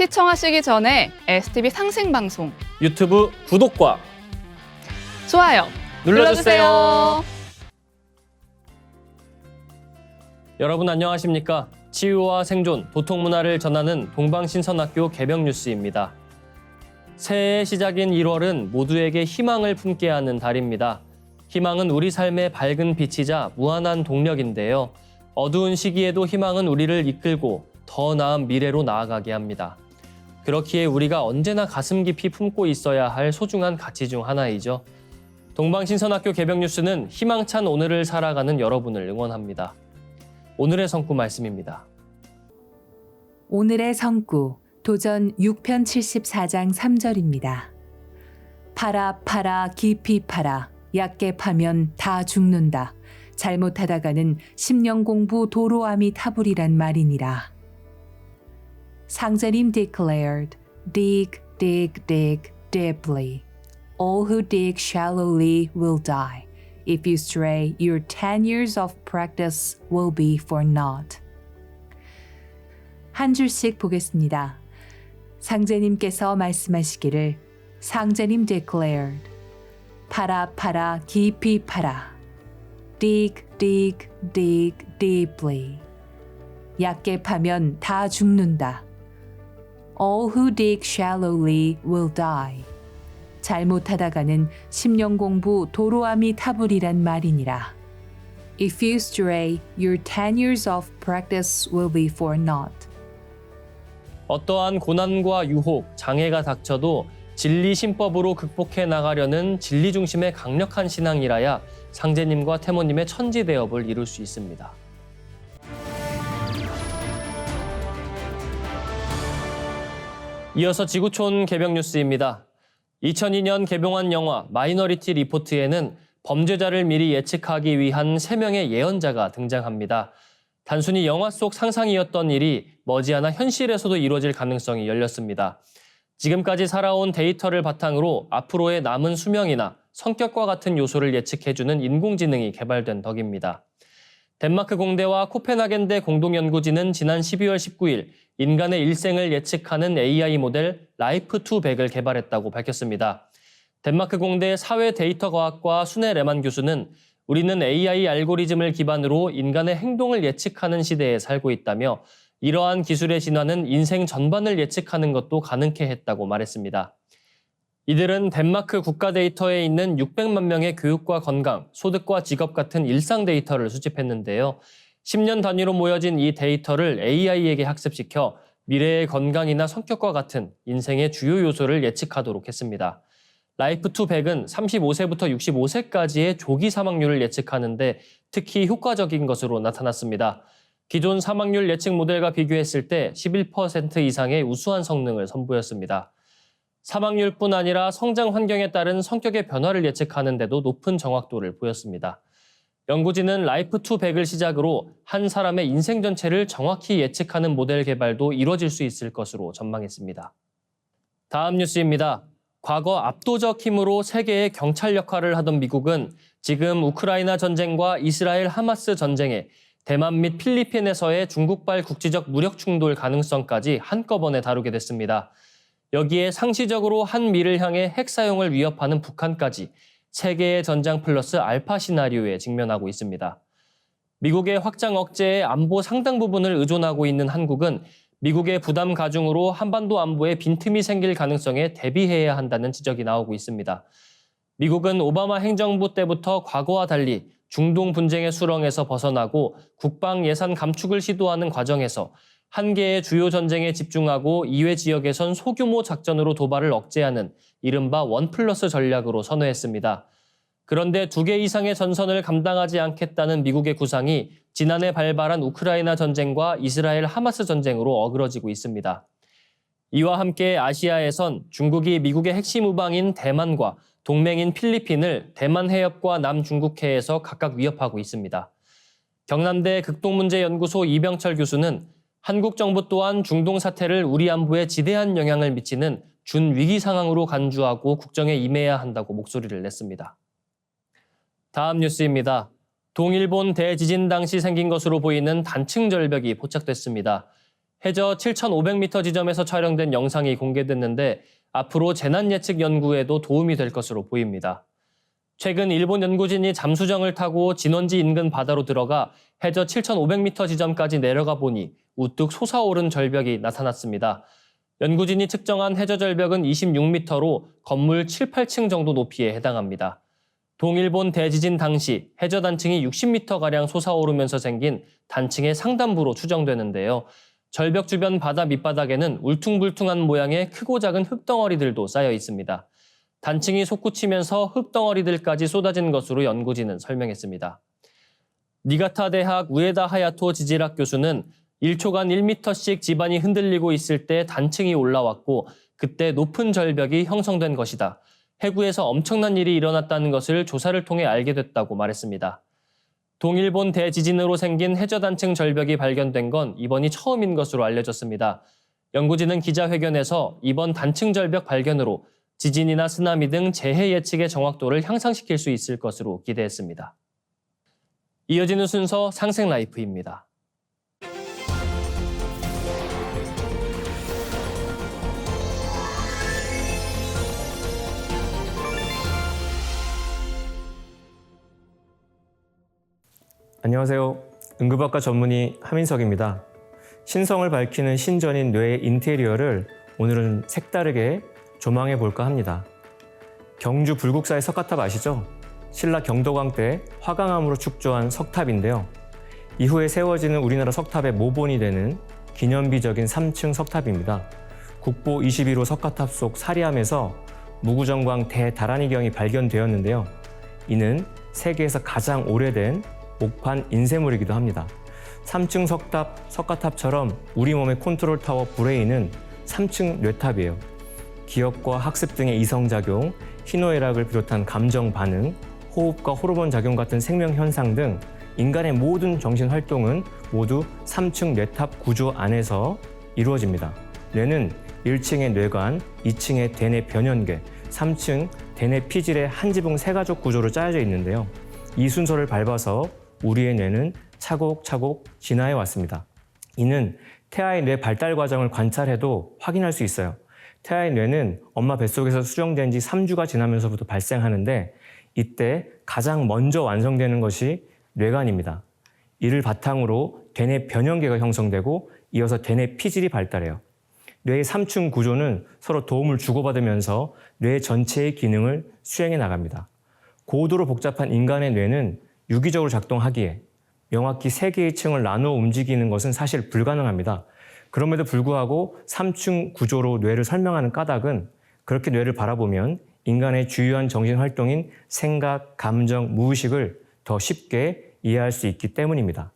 시청하시기 전에 STV 상생방송 유튜브 구독과 좋아요 눌러주세요. 여러분 안녕하십니까? 치유와 생존, 도통문화를 전하는 동방신선학교 개병뉴스입니다. 새해의 시작인 1월은 모두에게 희망을 품게 하는 달입니다. 희망은 우리 삶의 밝은 빛이자 무한한 동력인데요. 어두운 시기에도 희망은 우리를 이끌고 더 나은 미래로 나아가게 합니다. 그렇기에 우리가 언제나 가슴 깊이 품고 있어야 할 소중한 가치 중 하나이죠. 동방신선학교 개병뉴스는 희망찬 오늘을 살아가는 여러분을 응원합니다. 오늘의 성구 말씀입니다. 오늘의 성구 도전 6편 74장 3절입니다. 파라 깊이 파라 얕게 파면 다 죽는다. 잘못하다가는 10년 공부 도로암이 타불이란 말이니라. 상제님 declared, dig deeply. All who dig shallowly will die. If you stray, your 10 years of practice will be for naught. 한 줄씩 보겠습니다. 상제님께서 말씀하시기를 상제님 declared, 파라 깊이 파라. dig deeply. 얕게 파면 다 죽는다. All who dig shallowly will die. 잘못하다가는 10년 공부 도로암이 타불이란 말이니라. If you stray, your 10 years of practice will be for naught. 어떠한 고난과 유혹, 장애가 닥쳐도 진리 신법으로 극복해 나가려는 진리 중심의 강력한 신앙이라야 상제님과 태모님의 천지대업을 이룰 수 있습니다. 이어서 지구촌 개병뉴스입니다. 2002년 개봉한 영화 마이너리티 리포트에는 범죄자를 미리 예측하기 위한 3명의 예언자가 등장합니다. 단순히 영화 속 상상이었던 일이 머지않아 현실에서도 이루어질 가능성이 열렸습니다. 지금까지 살아온 데이터를 바탕으로 앞으로의 남은 수명이나 성격과 같은 요소를 예측해주는 인공지능이 개발된 덕입니다. 덴마크 공대와 코펜하겐대 공동연구진은 지난 12월 19일 인간의 일생을 예측하는 AI 모델 라이프200을 개발했다고 밝혔습니다. 덴마크 공대 사회데이터과학과 순혜 레만 교수는 우리는 AI 알고리즘을 기반으로 인간의 행동을 예측하는 시대에 살고 있다며 이러한 기술의 진화는 인생 전반을 예측하는 것도 가능케 했다고 말했습니다. 이들은 덴마크 국가 데이터에 있는 600만 명의 교육과 건강, 소득과 직업 같은 일상 데이터를 수집했는데요. 10년 단위로 모여진 이 데이터를 AI에게 학습시켜 미래의 건강이나 성격과 같은 인생의 주요 요소를 예측하도록 했습니다. 라이프200은 35세부터 65세까지의 조기 사망률을 예측하는데 특히 효과적인 것으로 나타났습니다. 기존 사망률 예측 모델과 비교했을 때 11% 이상의 우수한 성능을 선보였습니다. 사망률뿐 아니라 성장 환경에 따른 성격의 변화를 예측하는 데도 높은 정확도를 보였습니다. 연구진은 라이프200을 시작으로 한 사람의 인생 전체를 정확히 예측하는 모델 개발도 이뤄질 수 있을 것으로 전망했습니다. 다음 뉴스입니다. 과거 압도적 힘으로 세계의 경찰 역할을 하던 미국은 지금 우크라이나 전쟁과 이스라엘 하마스 전쟁에 대만 및 필리핀에서의 중국발 국지적 무력 충돌 가능성까지 한꺼번에 다루게 됐습니다. 여기에 상시적으로 한미를 향해 핵 사용을 위협하는 북한까지 세계의 전장 플러스 알파 시나리오에 직면하고 있습니다. 미국의 확장 억제에 안보 상당 부분을 의존하고 있는 한국은 미국의 부담 가중으로 한반도 안보에 빈틈이 생길 가능성에 대비해야 한다는 지적이 나오고 있습니다. 미국은 오바마 행정부 때부터 과거와 달리 중동 분쟁의 수렁에서 벗어나고 국방 예산 감축을 시도하는 과정에서 한 개의 주요 전쟁에 집중하고 이외 지역에선 소규모 작전으로 도발을 억제하는 이른바 1+1 전략으로 선회했습니다. 그런데 2개 이상의 전선을 감당하지 않겠다는 미국의 구상이 지난해 발발한 우크라이나 전쟁과 이스라엘 하마스 전쟁으로 어그러지고 있습니다. 이와 함께 아시아에선 중국이 미국의 핵심 우방인 대만과 동맹인 필리핀을 대만 해협과 남중국해에서 각각 위협하고 있습니다. 경남대 극동문제연구소 이병철 교수는 한국 정부 또한 중동 사태를 우리 안보에 지대한 영향을 미치는 준위기 상황으로 간주하고 국정에 임해야 한다고 목소리를 냈습니다. 다음 뉴스입니다. 동일본 대지진 당시 생긴 것으로 보이는 단층 절벽이 포착됐습니다. 해저 7,500m 지점에서 촬영된 영상이 공개됐는데 앞으로 재난 예측 연구에도 도움이 될 것으로 보입니다. 최근 일본 연구진이 잠수정을 타고 진원지 인근 바다로 들어가 해저 7,500m 지점까지 내려가 보니 우뚝 솟아오른 절벽이 나타났습니다. 연구진이 측정한 해저 절벽은 26m로 건물 7, 8층 정도 높이에 해당합니다. 동일본 대지진 당시 해저 단층이 60m가량 솟아오르면서 생긴 단층의 상단부로 추정되는데요. 절벽 주변 바다 밑바닥에는 울퉁불퉁한 모양의 크고 작은 흙덩어리들도 쌓여 있습니다. 단층이 솟구치면서 흙덩어리들까지 쏟아진 것으로 연구진은 설명했습니다. 니가타 대학 우에다 하야토 지질학 교수는 1초간 1m씩 지반이 흔들리고 있을 때 단층이 올라왔고 그때 높은 절벽이 형성된 것이다. 해구에서 엄청난 일이 일어났다는 것을 조사를 통해 알게 됐다고 말했습니다. 동일본 대지진으로 생긴 해저단층 절벽이 발견된 건 이번이 처음인 것으로 알려졌습니다. 연구진은 기자회견에서 이번 단층 절벽 발견으로 지진이나 쓰나미 등 재해 예측의 정확도를 향상시킬 수 있을 것으로 기대했습니다. 이어지는 순서 상생라이프입니다. 안녕하세요. 응급학과 전문의 하민석입니다. 신성을 밝히는 신전인 뇌의 인테리어를 오늘은 색다르게 조망해 볼까 합니다. 경주 불국사의 석가탑 아시죠? 신라 경도광 때 화강암으로 축조한 석탑인데요. 이후에 세워지는 우리나라 석탑의 모본이 되는 기념비적인 3층 석탑입니다. 국보 21호 석가탑 속 사리암에서 무구정광 대다라니경이 발견되었는데요. 이는 세계에서 가장 오래된 목판 인쇄물이기도 합니다. 3층 석가탑처럼 우리 몸의 컨트롤 타워 브레인은 3층 뇌탑이에요. 기억과 학습 등의 이성작용, 희노애락을 비롯한 감정 반응, 호흡과 호르몬 작용 같은 생명 현상 등 인간의 모든 정신 활동은 모두 3층 뇌탑 구조 안에서 이루어집니다. 뇌는 1층의 뇌관, 2층의 대뇌 변연계, 3층 대뇌 피질의 한 지붕 세 가족 구조로 짜여져 있는데요. 이 순서를 밟아서 우리의 뇌는 차곡차곡 진화해 왔습니다. 이는 태아의 뇌 발달 과정을 관찰해도 확인할 수 있어요. 태아의 뇌는 엄마 뱃속에서 수정된 지 3주가 지나면서부터 발생하는데 이때 가장 먼저 완성되는 것이 뇌관입니다. 이를 바탕으로 대뇌 변연계가 형성되고 이어서 대뇌 피질이 발달해요. 뇌의 3층 구조는 서로 도움을 주고받으면서 뇌 전체의 기능을 수행해 나갑니다. 고도로 복잡한 인간의 뇌는 유기적으로 작동하기에 명확히 3개의 층을 나누어 움직이는 것은 사실 불가능합니다. 그럼에도 불구하고 3층 구조로 뇌를 설명하는 까닭은 그렇게 뇌를 바라보면 인간의 주요한 정신활동인 생각, 감정, 무의식을 더 쉽게 이해할 수 있기 때문입니다.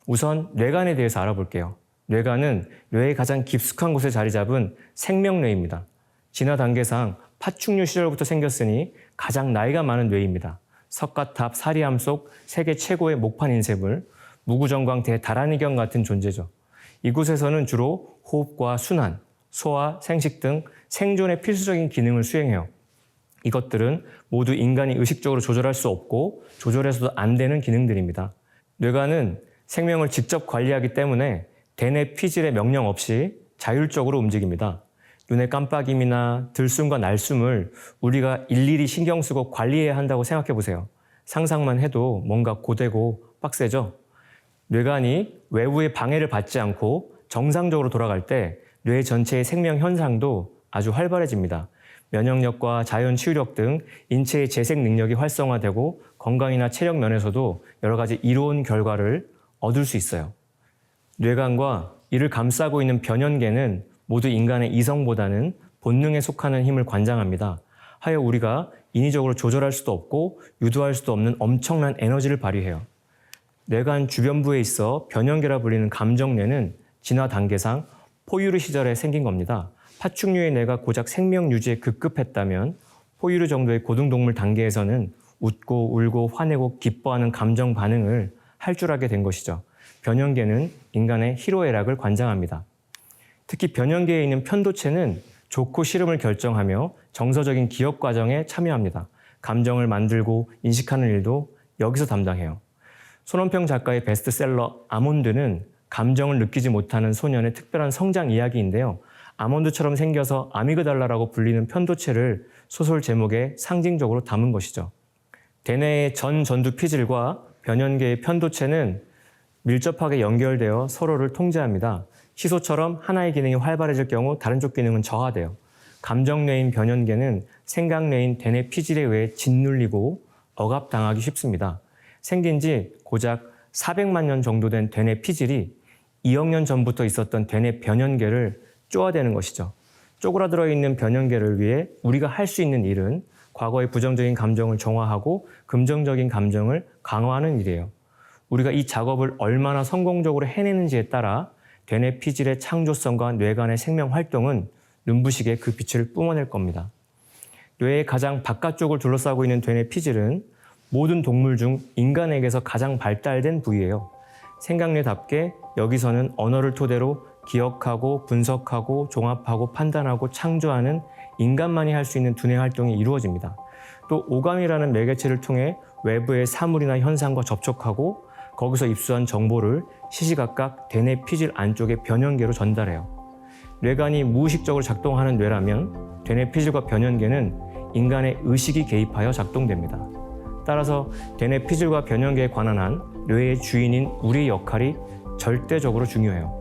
우선 뇌관에 대해서 알아볼게요. 뇌관은 뇌의 가장 깊숙한 곳에 자리 잡은 생명뇌입니다. 진화 단계상 파충류 시절부터 생겼으니 가장 나이가 많은 뇌입니다. 석가탑, 사리암 속 세계 최고의 목판 인쇄물, 무구정광 대다라니경 같은 존재죠. 이곳에서는 주로 호흡과 순환, 소화, 생식 등 생존의 필수적인 기능을 수행해요. 이것들은 모두 인간이 의식적으로 조절할 수 없고 조절해서도 안 되는 기능들입니다. 뇌관은 생명을 직접 관리하기 때문에 대뇌 피질의 명령 없이 자율적으로 움직입니다. 눈의 깜빡임이나 들숨과 날숨을 우리가 일일이 신경 쓰고 관리해야 한다고 생각해 보세요. 상상만 해도 뭔가 고되고 빡세죠? 뇌관이 외부의 방해를 받지 않고 정상적으로 돌아갈 때 뇌 전체의 생명 현상도 아주 활발해집니다. 면역력과 자연 치유력 등 인체의 재생 능력이 활성화되고 건강이나 체력 면에서도 여러 가지 이로운 결과를 얻을 수 있어요. 뇌관과 이를 감싸고 있는 변연계는 모두 인간의 이성보다는 본능에 속하는 힘을 관장합니다. 하여 우리가 인위적으로 조절할 수도 없고 유도할 수도 없는 엄청난 에너지를 발휘해요. 뇌관 주변부에 있어 변연계라 불리는 감정뇌는 진화 단계상 포유류 시절에 생긴 겁니다. 파충류의 뇌가 고작 생명 유지에 급급했다면 포유류 정도의 고등동물 단계에서는 웃고 울고 화내고 기뻐하는 감정 반응을 할 줄 알게 된 것이죠. 변연계는 인간의 희로애락을 관장합니다. 특히 변연계에 있는 편도체는 좋고 싫음을 결정하며 정서적인 기억 과정에 참여합니다. 감정을 만들고 인식하는 일도 여기서 담당해요. 손원평 작가의 베스트셀러 아몬드는 감정을 느끼지 못하는 소년의 특별한 성장 이야기인데요. 아몬드처럼 생겨서 아미그달라라고 불리는 편도체를 소설 제목에 상징적으로 담은 것이죠. 대뇌의 전두 피질과 변연계의 편도체는 밀접하게 연결되어 서로를 통제합니다. 시소처럼 하나의 기능이 활발해질 경우 다른 쪽 기능은 저하돼요. 감정뇌인 변연계는 생각뇌인 대뇌 피질에 의해 짓눌리고 억압당하기 쉽습니다. 생긴 지 고작 400만 년 정도 된 대뇌 피질이 2억 년 전부터 있었던 대뇌 변연계를 쪼아대는 것이죠. 쪼그라들어 있는 변연계를 위해 우리가 할 수 있는 일은 과거의 부정적인 감정을 정화하고 긍정적인 감정을 강화하는 일이에요. 우리가 이 작업을 얼마나 성공적으로 해내는지에 따라 대뇌 피질의 창조성과 뇌간의 생명 활동은 눈부시게 그 빛을 뿜어낼 겁니다. 뇌의 가장 바깥쪽을 둘러싸고 있는 대뇌 피질은 모든 동물 중 인간에게서 가장 발달된 부위예요. 생각뇌답게 여기서는 언어를 토대로 기억하고 분석하고 종합하고 판단하고 창조하는 인간만이 할 수 있는 두뇌 활동이 이루어집니다. 또 오감이라는 매개체를 통해 외부의 사물이나 현상과 접촉하고 거기서 입수한 정보를 시시각각 대뇌 피질 안쪽의 변연계로 전달해요. 뇌간이 무의식적으로 작동하는 뇌라면 대뇌 피질과 변연계는 인간의 의식이 개입하여 작동됩니다. 따라서 대뇌 피질과 변연계에 관한 한 뇌의 주인인 우리의 역할이 절대적으로 중요해요.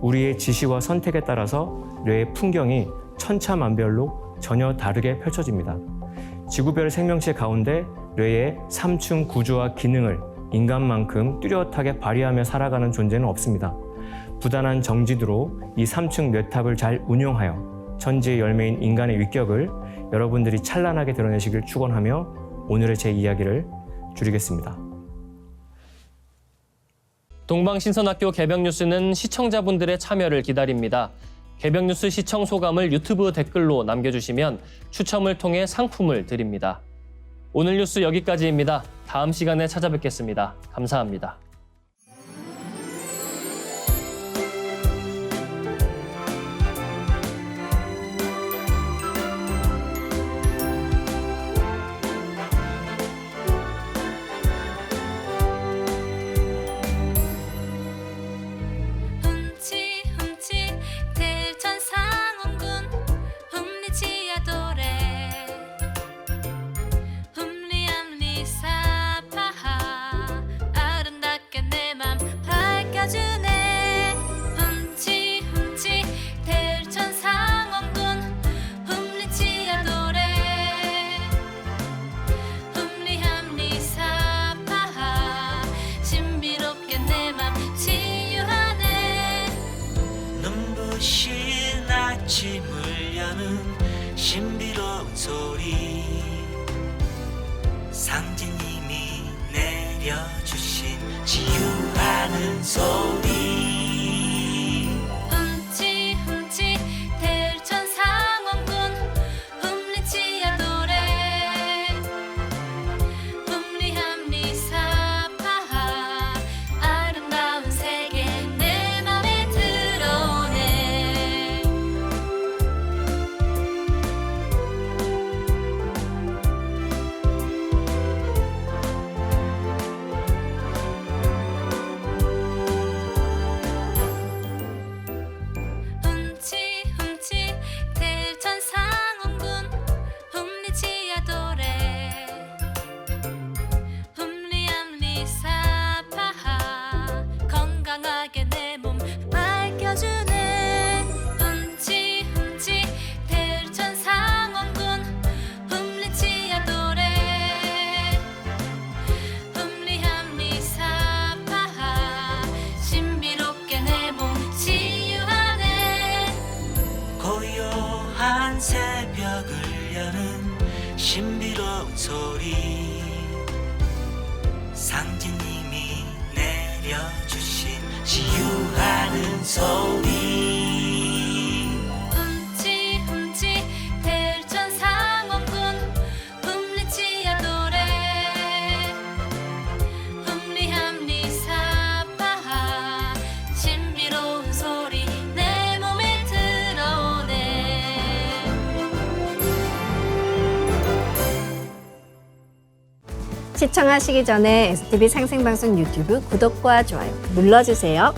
우리의 지시와 선택에 따라서 뇌의 풍경이 천차만별로 전혀 다르게 펼쳐집니다. 지구별 생명체 가운데 뇌의 3층 구조와 기능을 인간만큼 뚜렷하게 발휘하며 살아가는 존재는 없습니다. 부단한 정지도로 이 3층 뇌탑을 잘 운용하여 천지의 열매인 인간의 위격을 여러분들이 찬란하게 드러내시길 축원하며 오늘의 제 이야기를 줄이겠습니다. 동방신선학교 개병뉴스는 시청자분들의 참여를 기다립니다. 개병뉴스 시청 소감을 유튜브 댓글로 남겨주시면 추첨을 통해 상품을 드립니다. 오늘 뉴스 여기까지입니다. 다음 시간에 찾아뵙겠습니다. 감사합니다. 아침을 여는 신비로운 소리 상제님이 내려주신 치유하는 소리 훔치 대천상원군 훔리치야 노래 훔리함리사파 아름다운 세계 내 맘에 들어오네 훔치 대천상원군 훔리치야 노래 훔리함리사파 건강하게 내 몸 밝혀주네 훔치 대천상원군 훔리치야 노래 훔리함리사파 신비롭게 내 몸 치유하네 고요한 새벽을 여는 신비로운 소리 상제님이 내려주신 치유하는 소리 훔치 대천상원군 훔리치야 노래 훔리함리사파 신비로운 소리 내 몸에 들어오네 시청하시기 전에 STV 상생방송 유튜브 구독과 좋아요 눌러주세요.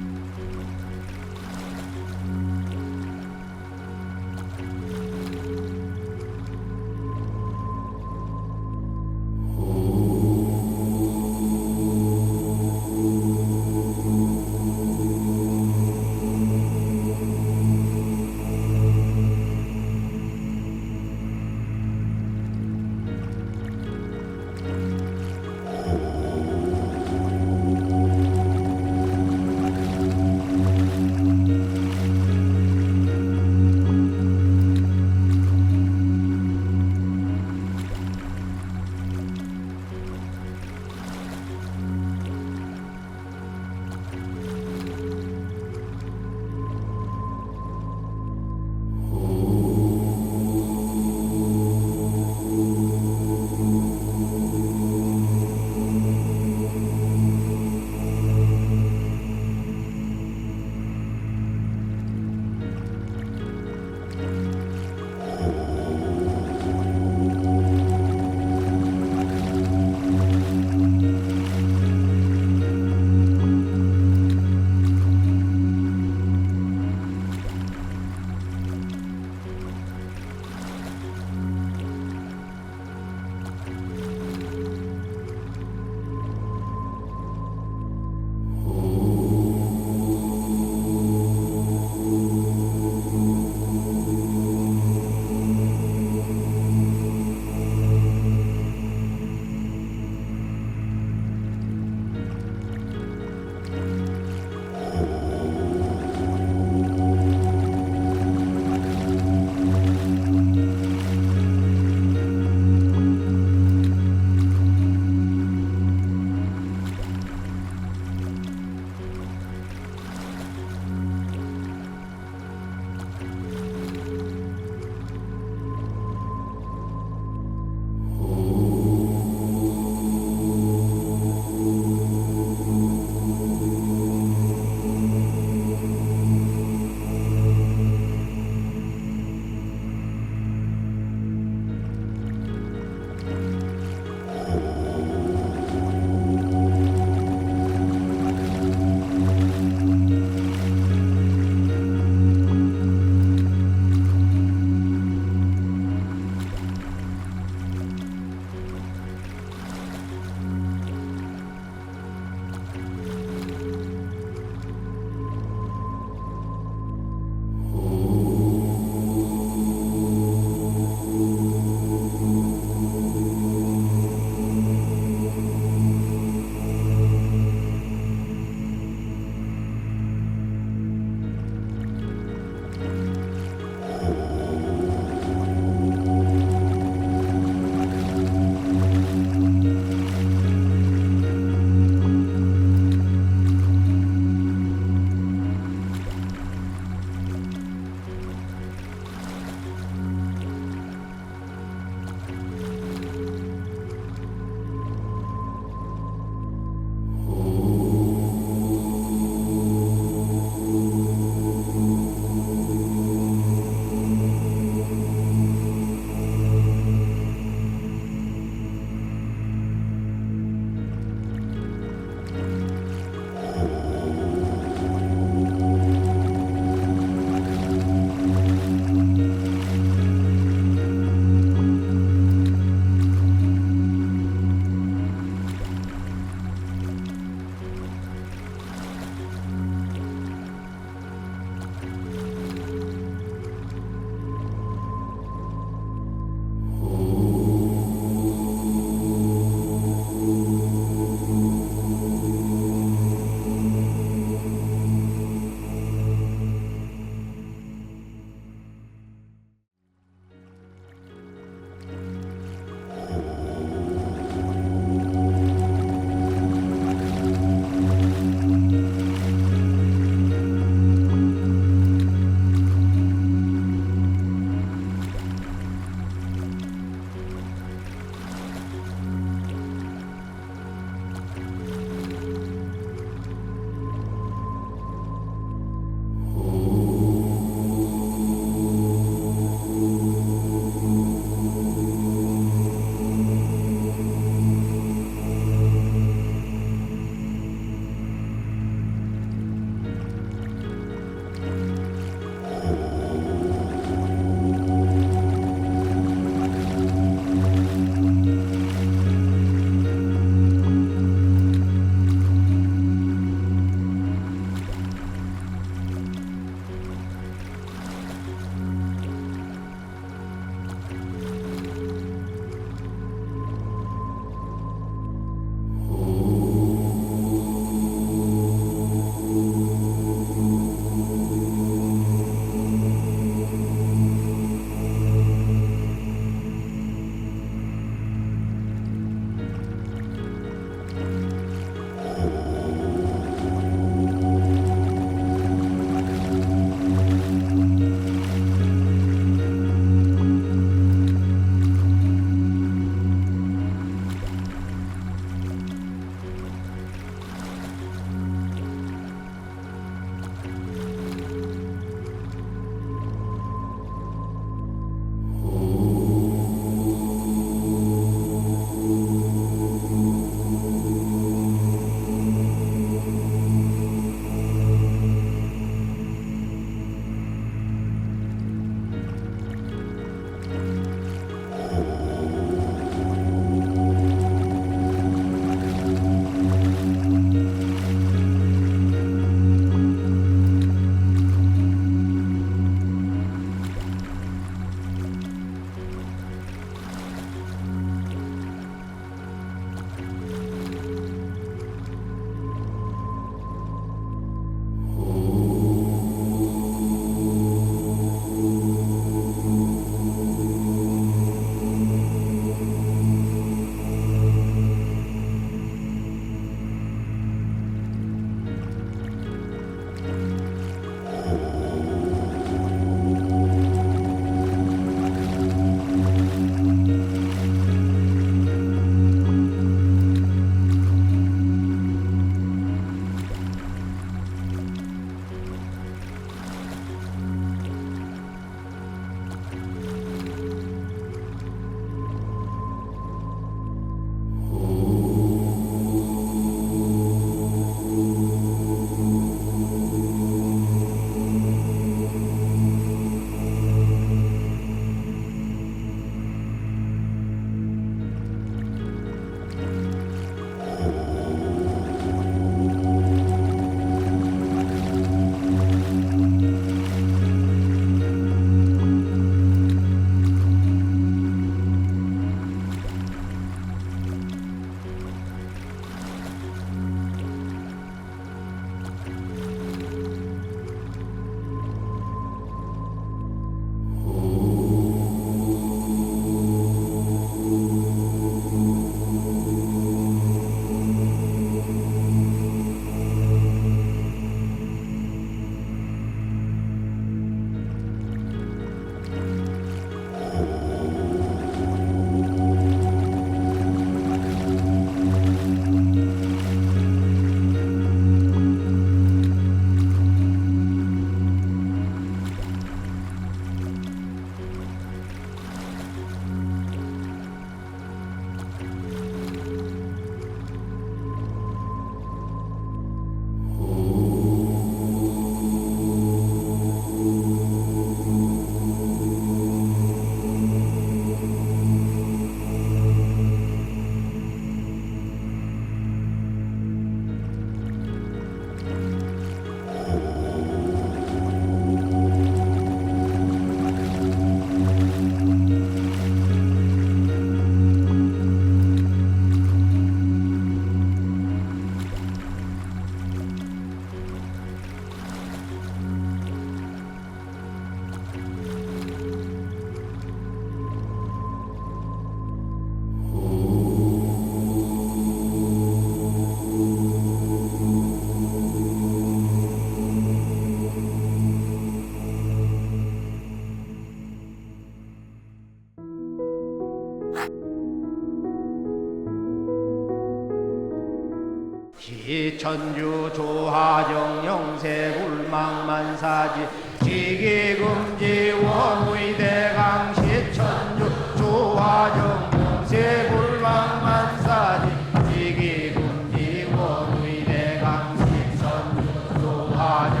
시천주 조하정 영세불망만사지 지기금지 원의대강 시천주 조하정 영세불망만사지 지기금지 원의대강 시천주 조하정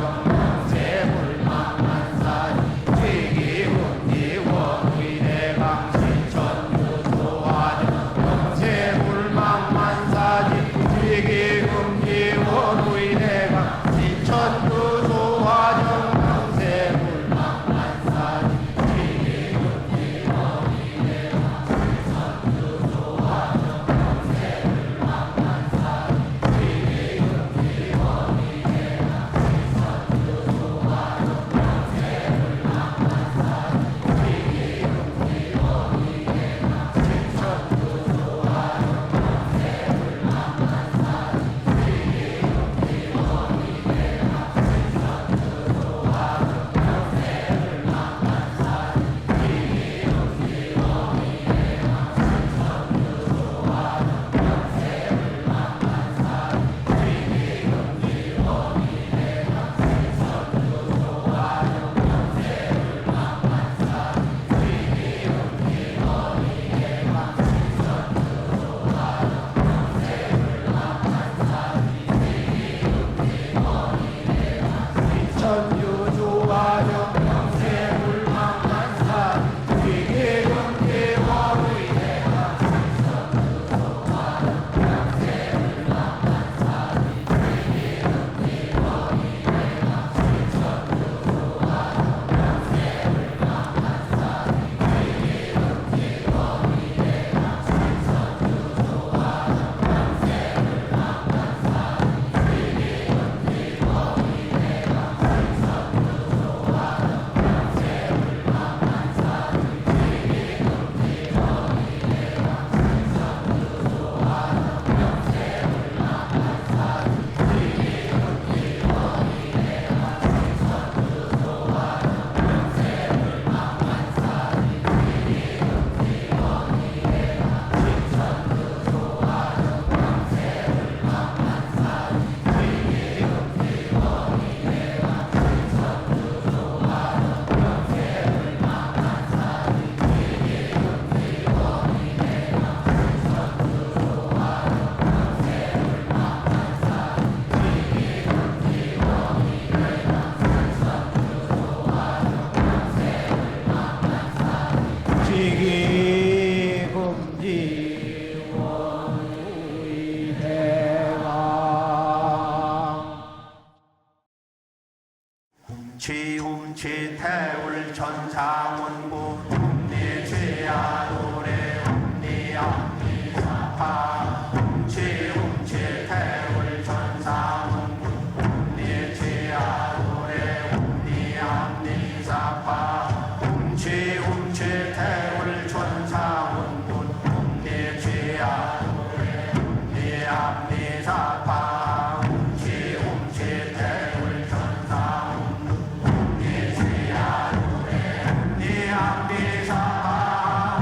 영세불망만사지 지기금지 원의대강 시천주 조하정 영세불망만사지 지기금지 원의대강 시천주 조하정 영세불망만사지 지기금지 원의대강 시천주 조하정 영세불망만사지 지기금지 원의대강 시천주 조하정 영세불망만사지 지기금지 원의대강 시천주 조하정 천주 조화정 영세불망만사 지기금지 원의대강 지기금지 원의대강 훔치 태울 천상원부 훔리 죄야 노래 훔리 앞니 사파 훔치 태울 천상원부 훔리 죄야 노래 훔리 앞니 사파 훔치 태울 천상원부 훔리 죄야 노래 훔리 앞니 사파 훔치 태울 천상원부 네 앞니 사파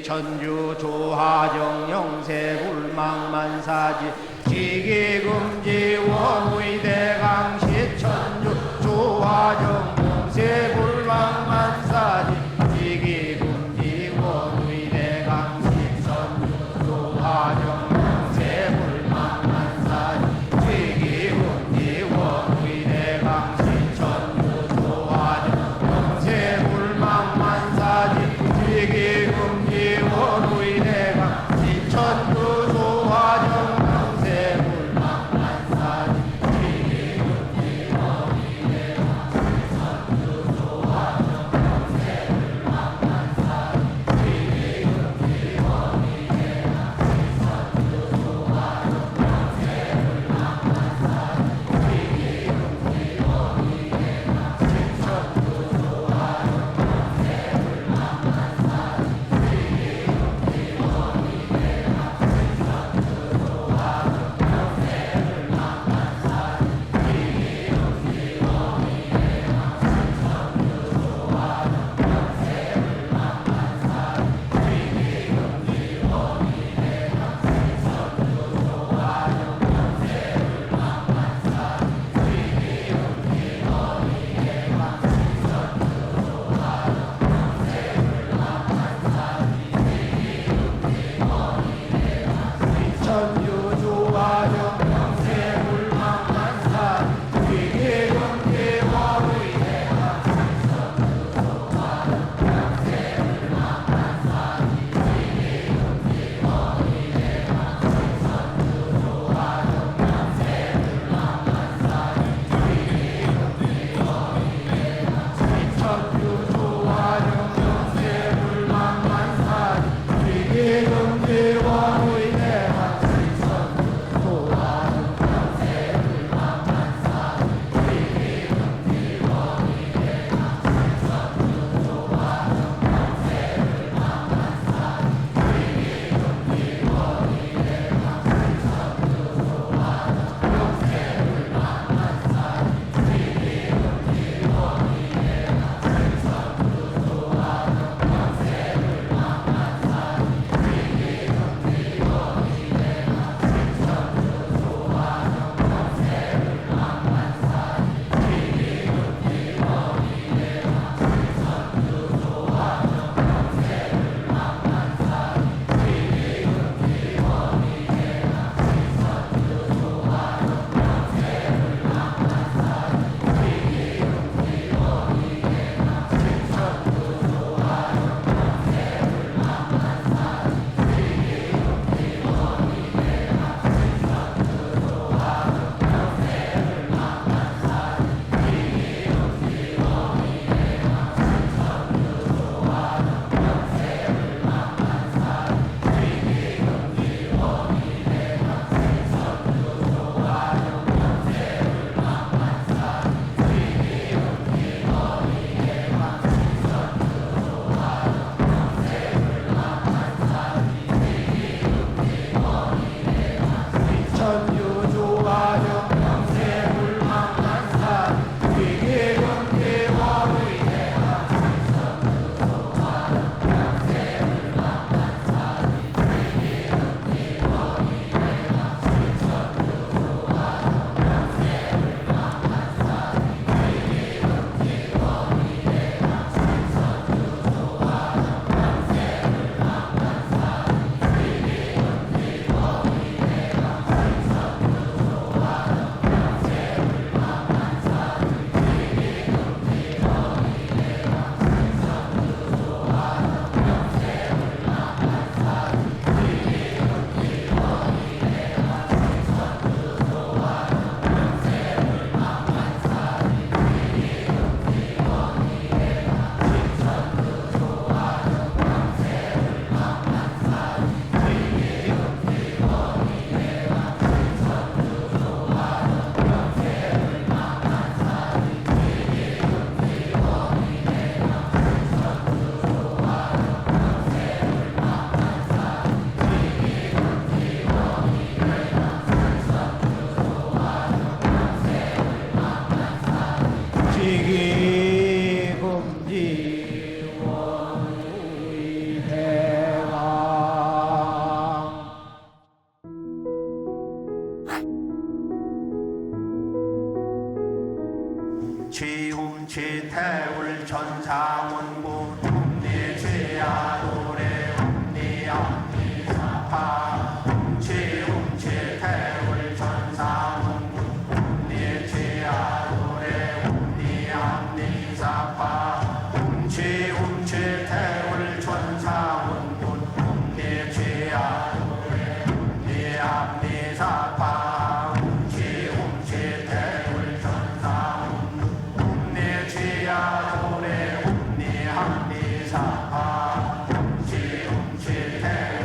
시천주 조화정 영세불망만사지 시기금지 원의대강 시천주 조화정 영세불망만사지 시기금지 원의대강 시천주 조화정 영세불망만사지 시기금지 원의대강 시천주 조화정 영세불망만사지 시기금지 원의대강 시천주 조화정 영세불망만사지 시기금지 원의대강 시천주 천사문구 네 죄야 노래 네 앞니 사파 훔치 태울 천사문구 네 죄야 노래 네 앞니 사파 훔치 태울 천사문구 네 죄야 노래 네 앞니 사파 훔치 태울 천사문구 네 죄야 노래 네 앞니 사파 훔치 태울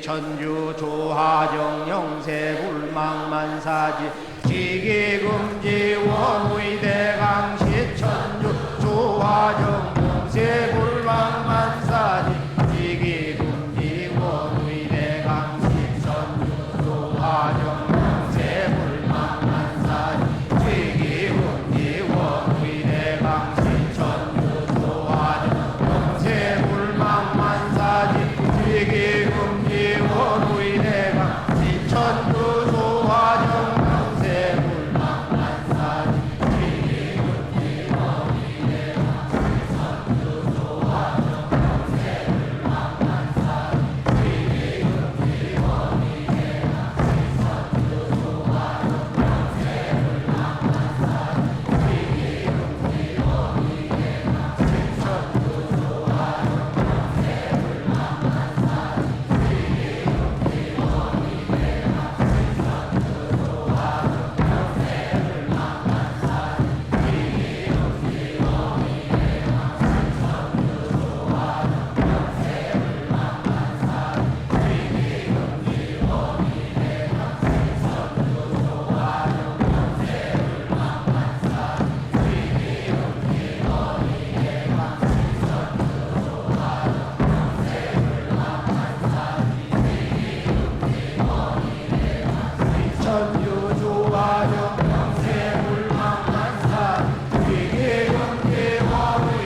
천주 조화정 영세 불망만사지 지기금지 원의대강시 천주 조화정 영세 불망만사지 지기금지 원의대강시 천주 조화정 영세 불망만사지 지기금지 원의대강시 천주 조화정 영세 불망만사지 지기금지 원의대강시 천주 조화정 영세 불망만사지 천주 조화정 영세 불망만사 위기금지 원의대강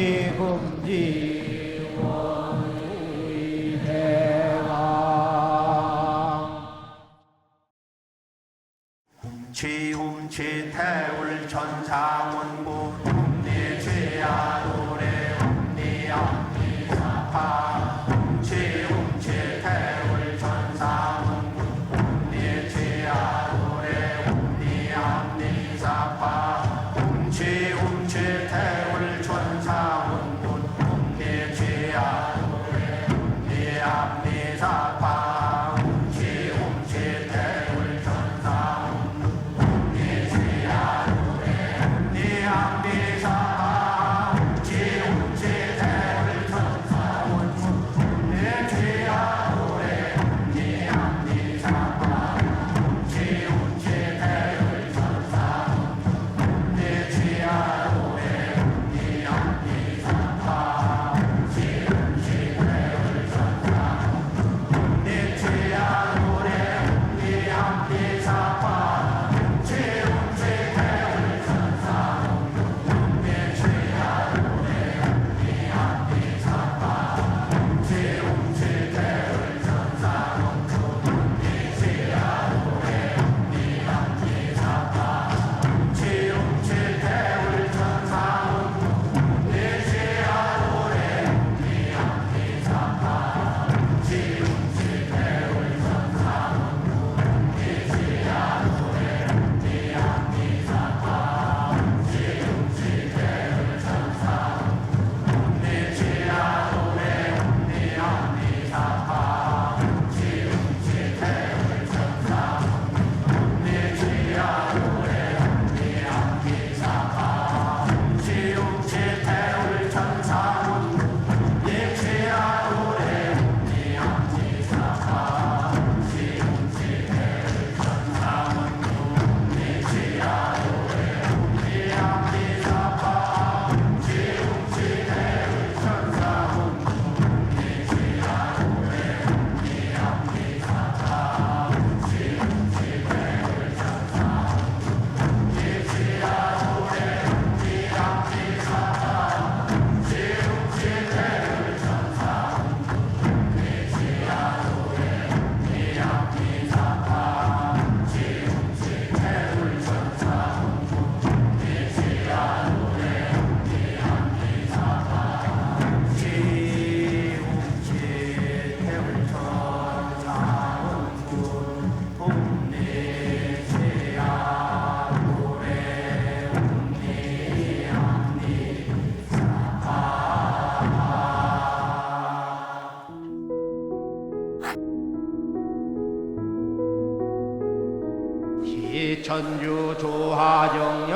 지기금지 원의대강 지움치 태울 천상원고 ум니치야 노래 ум니암니사파 지움치 태울 천상원고 ум니치야 노래 ум니암니사파 지움치 태울 천상원고 ум니치야 노래 ум니암니사파 지움치 태울 천상원고 네 암비사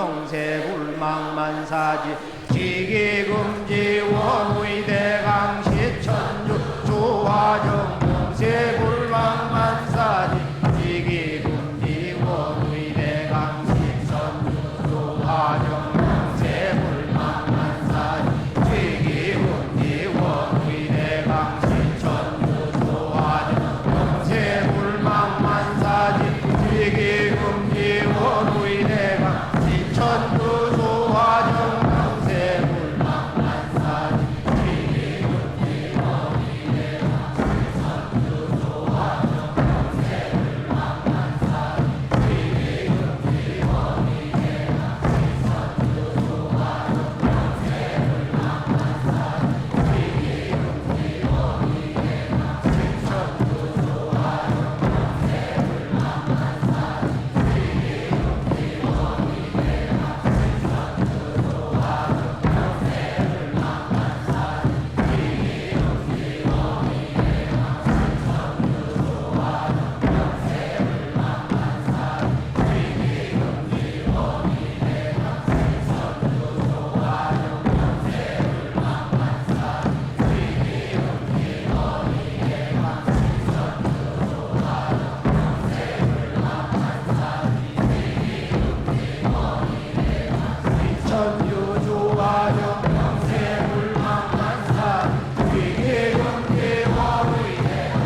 명세불망만사지 지기금지 원의대강 시천주 조화정 명세불망만사지 지기금지 원의대강 시천주 조화정 명세불망만사지 지기금지 원의대강 시천주 조화정 명세불망만사지 지기금지 원의대강 시천주 조화정 명세불망만사지 천유조화정 명세불망만사지 지기금지 원의대강 명세불망만사지 지기금지 원의대강 시천주 조화정 명세불망만사지 지기금지 원의대강 시천주 조화정 명세불망만사지 지기금지 원의대강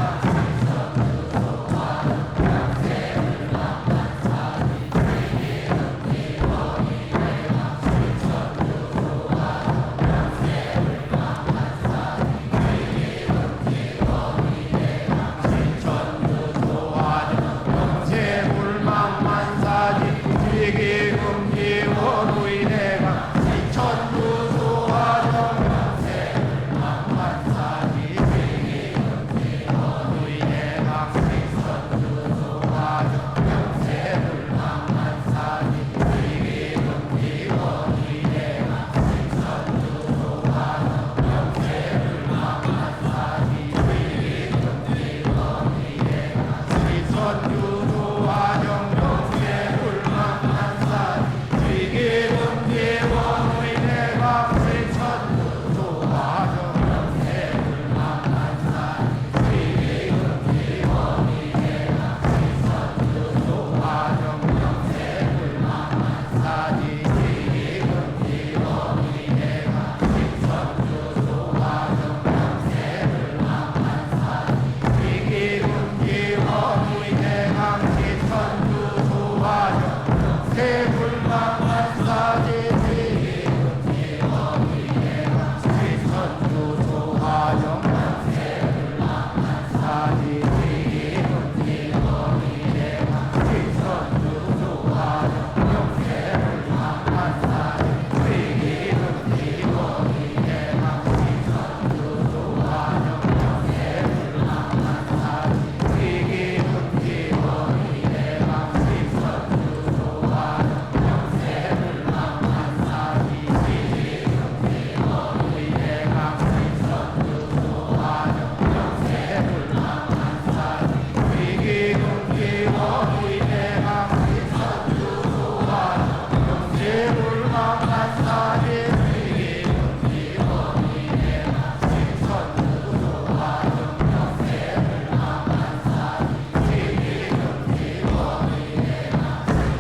시천주 조화정 명세불망만사지 지기금지 원의대강 시천주 조화정 명세불망만사지 지기금지 원의대강 시천주 조화정 명세불망만사지 지기금지 원의대강 시천주 조화정 명세불망만사지 지기금지 원의대강 시천주 조화정 명세불망만사지 지기금지 원의대강 시천주 조화정 명세불망만사지 지기금지 원의대강 시천주 조화정 명세불망만사지 지기금지 원의대강 시천주 조화정 명세불망만사지 지기금지 원의대강 시천주 조화정 명세불망만사지 지기금지 원의대강 시천주 조화정 명세불망만사지 지기금지 원의대강 시천주 조화정 명세불망만사지 지기금지 원의대강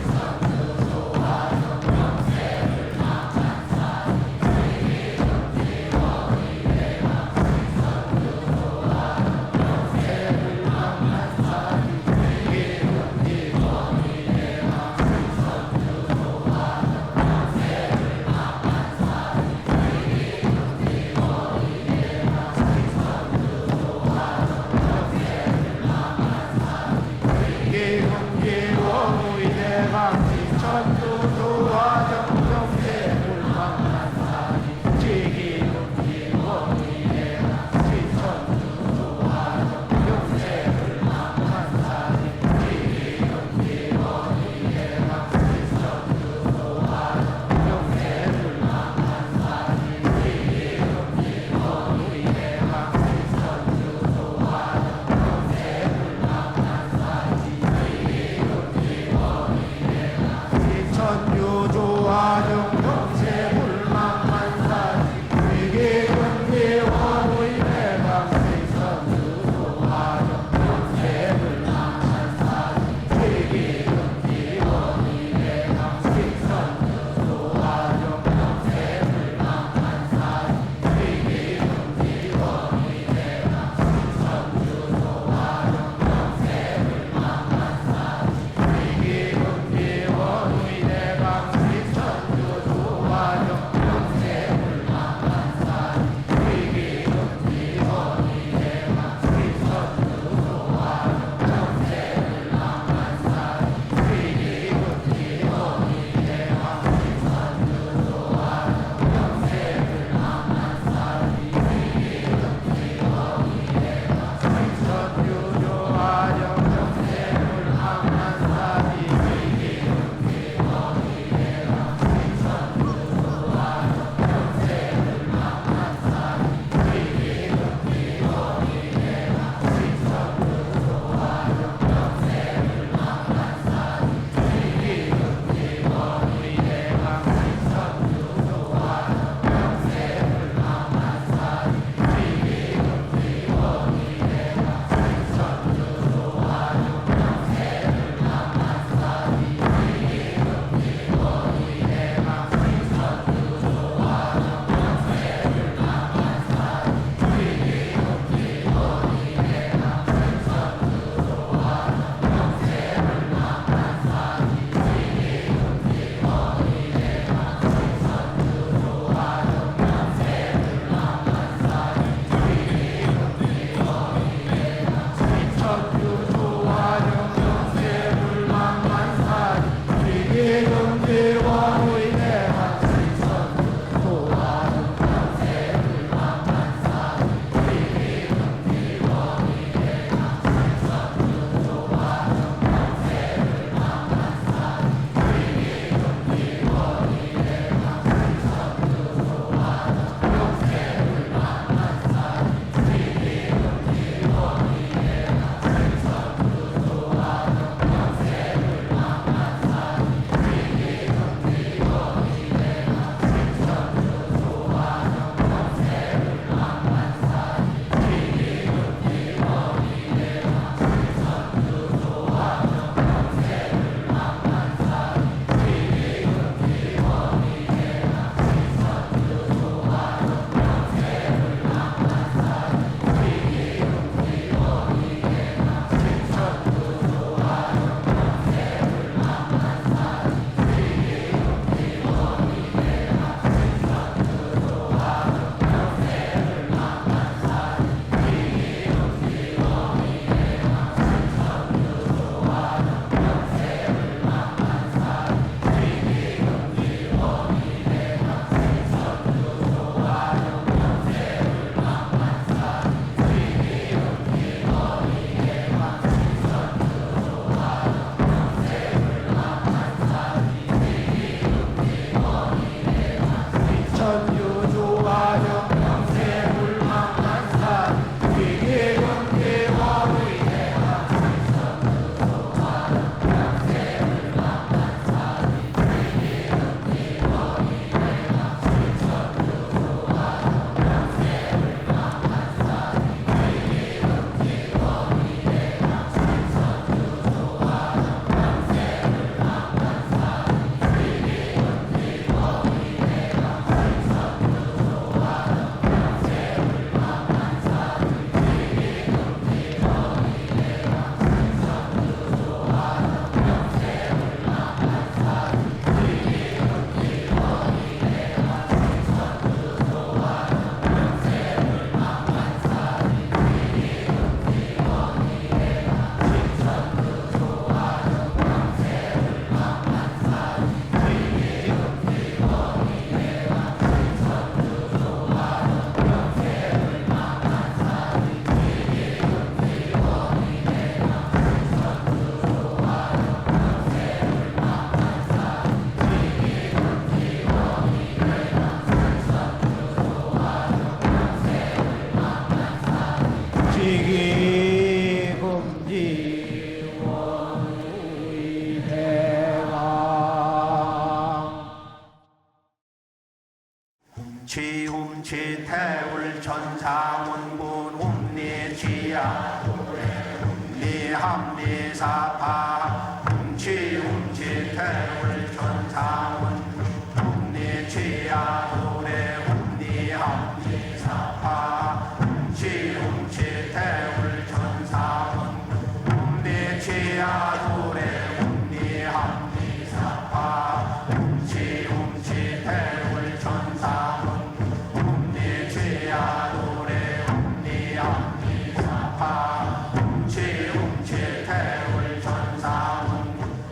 시천주 조화정 명세불망만사지 지기금지 원의대강 시천주 조화정 명세불망만사지 지기금지 원의대강 시천주 조화정 명세불망만사지 훔치 태울 천사원군 훔리치야 훔리 합리사파 훔치 태울 천사원 훔리치야 노래 훔리 합리사파 훔치 태울 천사원 훔리치야 노래 훔리 합리사파 훔치 태울 천사원 훔리치야 노래 훔리 합리사파 훔치 태울 천사원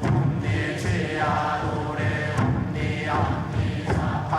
훔리치야 노래 훔리 합리사파